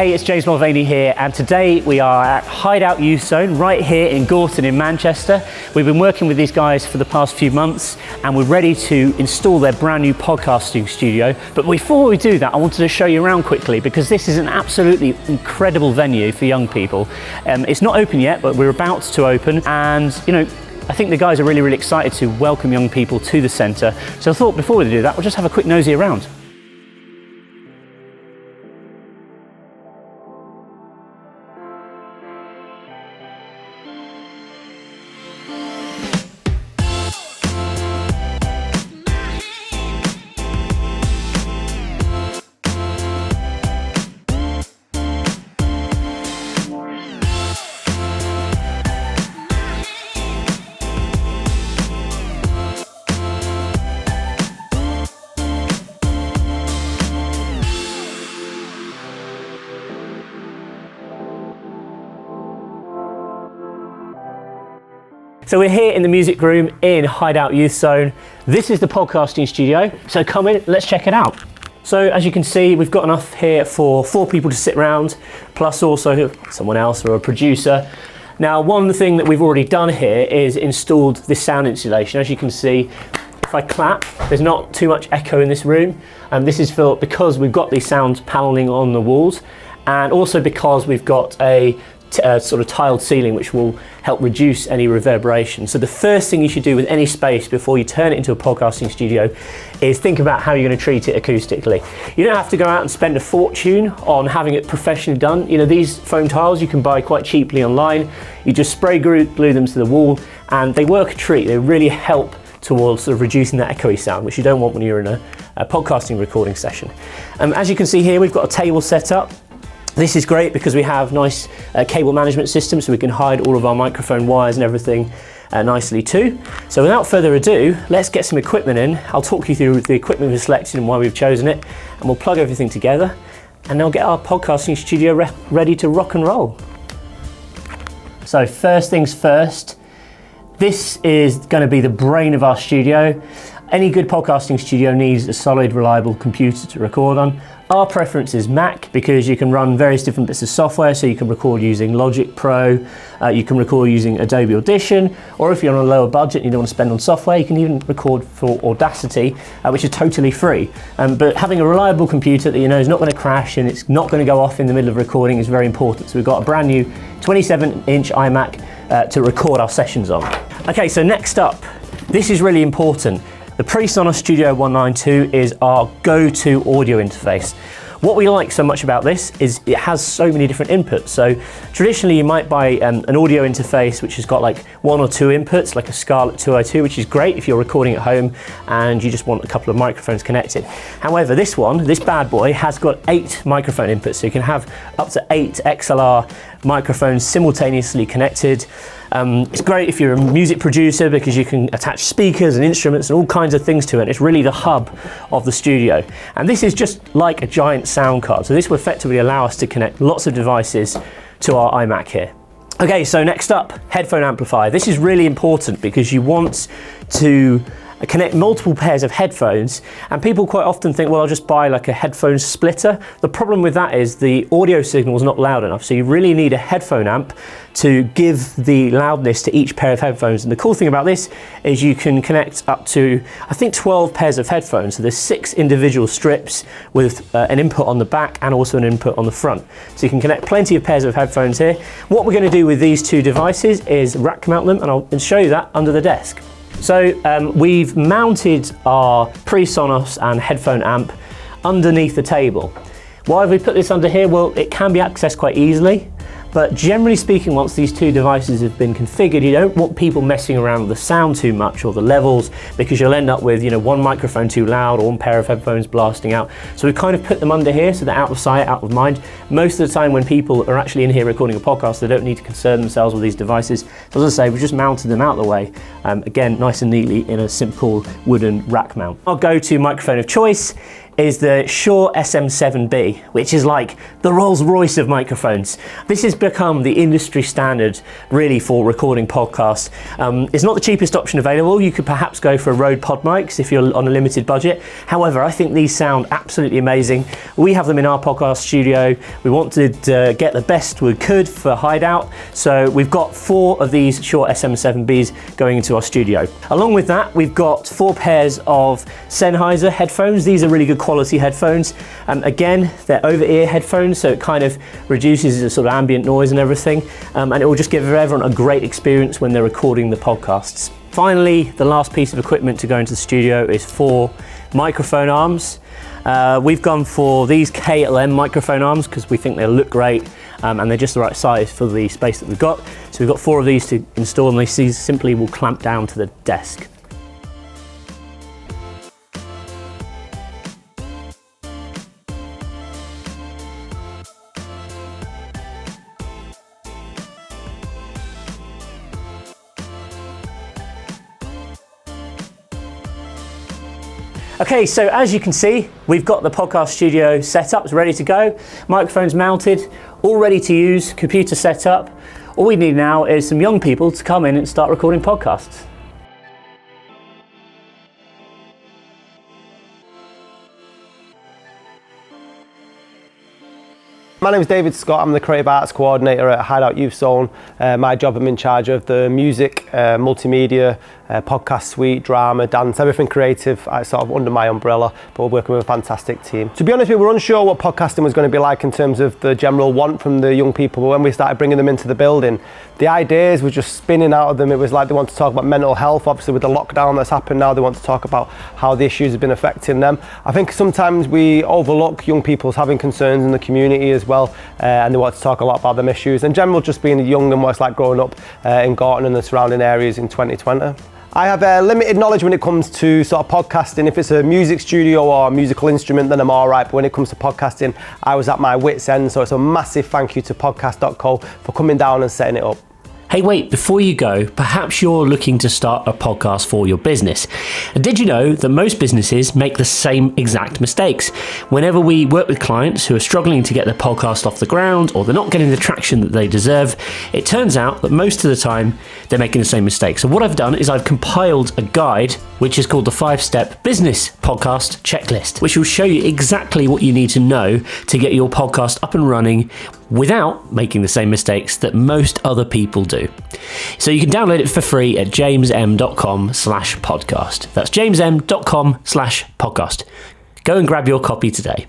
Hey, it's James Mulvaney here, and today we are at HideOut Youth Zone right here in Gorton in Manchester. We've been working with these guys for the past few months and we're ready to install their brand new podcasting studio. But before we do that, I wanted to show you around quickly because this is an absolutely incredible venue for young people. It's not open yet, but we're about to open, and I think the guys are really excited to welcome young people to the centre. So I thought before we do that, we'll just have a quick nosy around. So we're here in the music room in HideOut Youth Zone. This is the podcasting studio, so come in, let's check it out. So as you can see, we've got enough here for 4 people to sit around, plus also someone else or a producer. Now, one thing that we've already done here is installed this sound insulation. As you can see, if I clap, there's not too much echo in this room. This is because we've got these sound paneling on the walls, and also because we've got a sort of tiled ceiling which will help reduce any reverberation. So the first thing you should do with any space before you turn it into a podcasting studio is think about how you're going to treat it acoustically. You don't have to go out and spend a fortune on having it professionally done. These foam tiles you can buy quite cheaply online. You just spray glue them to the wall and they work a treat. They really help towards sort of reducing that echoey sound, which you don't want when you're in a podcasting recording session. As you can see here, we've got a table set up. This is great because we have nice cable management systems, so we can hide all of our microphone wires and everything nicely too. So without further ado, let's get some equipment in. I'll talk you through the equipment we've selected and why we've chosen it, and we'll plug everything together and they'll get our podcasting studio ready to rock and roll. So first things first, this is going to be the brain of our studio. Any good podcasting studio needs a solid, reliable computer to record on. Our preference is Mac because you can run various different bits of software, so you can record using Logic Pro, you can record using Adobe Audition, or if you're on a lower budget and you don't want to spend on software, you can even record for Audacity, which is totally free. But having a reliable computer that you know is not going to crash and it's not going to go off in the middle of recording is very important. So we've got a brand new 27-inch iMac to record our sessions on. Okay, so next up, this is really important. The Presonus Studio 192 is our go-to audio interface. What we like so much about this is it has so many different inputs. So traditionally you might buy an audio interface which has got like 1 or 2 inputs, like a Scarlett 202, which is great if you're recording at home and you just want a couple of microphones connected. However, this bad boy, has got 8 microphone inputs, so you can have up to 8 XLR microphones simultaneously connected. It's great if you're a music producer because you can attach speakers and instruments and all kinds of things to it. It's really the hub of the studio. And this is just like a giant sound card. So this will effectively allow us to connect lots of devices to our iMac here. Okay, so next up, headphone amplifier. This is really important because you want to connect multiple pairs of headphones, and people quite often think, well, I'll just buy like a headphone splitter. The problem with that is the audio signal is not loud enough, so you really need a headphone amp to give the loudness to each pair of headphones. And the cool thing about this is you can connect up to, I think, 12 pairs of headphones. So there's 6 individual strips with an input on the back and also an input on the front. So you can connect plenty of pairs of headphones here. What we're going to do with these 2 devices is rack mount them, and I'll show you that under the desk. So we've mounted our Presonus and headphone amp underneath the table. Why have we put this under here? Well, it can be accessed quite easily, but generally speaking, once these 2 devices have been configured, you don't want people messing around with the sound too much or the levels, because you'll end up with one microphone too loud or one pair of headphones blasting out. So we've kind of put them under here so they're out of sight, out of mind. Most of the time when people are actually in here recording a podcast, they don't need to concern themselves with these devices. So as I say, we've just mounted them out of the way, again, nice and neatly in a simple wooden rack mount. Our go-to microphone of choice is the Shure SM7B, which is like the Rolls Royce of microphones. This has become the industry standard really for recording podcasts. It's not the cheapest option available. You could perhaps go for Rode pod mics if you're on a limited budget. However, I think these sound absolutely amazing. We have them in our podcast studio. We wanted to get the best we could for HideOut, so we've got 4 of these Shure SM7Bs going into our studio. Along with that, we've got 4 pairs of Sennheiser headphones. These are really good quality headphones. Again, they're over-ear headphones, so it kind of reduces the sort of ambient noise and everything, and it will just give everyone a great experience when they're recording the podcasts. Finally, the last piece of equipment to go into the studio is 4 microphone arms. We've gone for these KLM microphone arms because we think they look great, and they're just the right size for the space that we've got. So we've got 4 of these to install, and these simply will clamp down to the desk. Okay, so as you can see, we've got the podcast studio set up, it's ready to go. Microphones mounted, all ready to use, computer set up. All we need now is some young people to come in and start recording podcasts. My name is David Scott, I'm the Creative Arts Coordinator at HideOut Youth Zone. My job, I'm in charge of the music, multimedia, podcast suite, drama, dance, everything creative, sort of under my umbrella, but we're working with a fantastic team. To be honest, we were unsure what podcasting was going to be like in terms of the general want from the young people, but when we started bringing them into the building, the ideas were just spinning out of them. It was like they want to talk about mental health, obviously with the lockdown that's happened now, they want to talk about how the issues have been affecting them. I think sometimes we overlook young people's having concerns in the community as well, and they want to talk a lot about them issues, and general just being young and what it's like growing up in Gorton and the surrounding areas in 2020. I have limited knowledge when it comes to sort of podcasting. If it's a music studio or a musical instrument, then I'm all right. But when it comes to podcasting, I was at my wit's end. So it's a massive thank you to podcast.co for coming down and setting it up. Hey, wait, before you go, perhaps you're looking to start a podcast for your business. Did you know that most businesses make the same exact mistakes? Whenever we work with clients who are struggling to get their podcast off the ground or they're not getting the traction that they deserve, it turns out that most of the time they're making the same mistake. So what I've done is I've compiled a guide which is called the 5-Step Business Podcast Checklist, which will show you exactly what you need to know to get your podcast up and running without making the same mistakes that most other people do. So you can download it for free at jamesm.com/podcast. That's jamesm.com/podcast. Go and grab your copy today.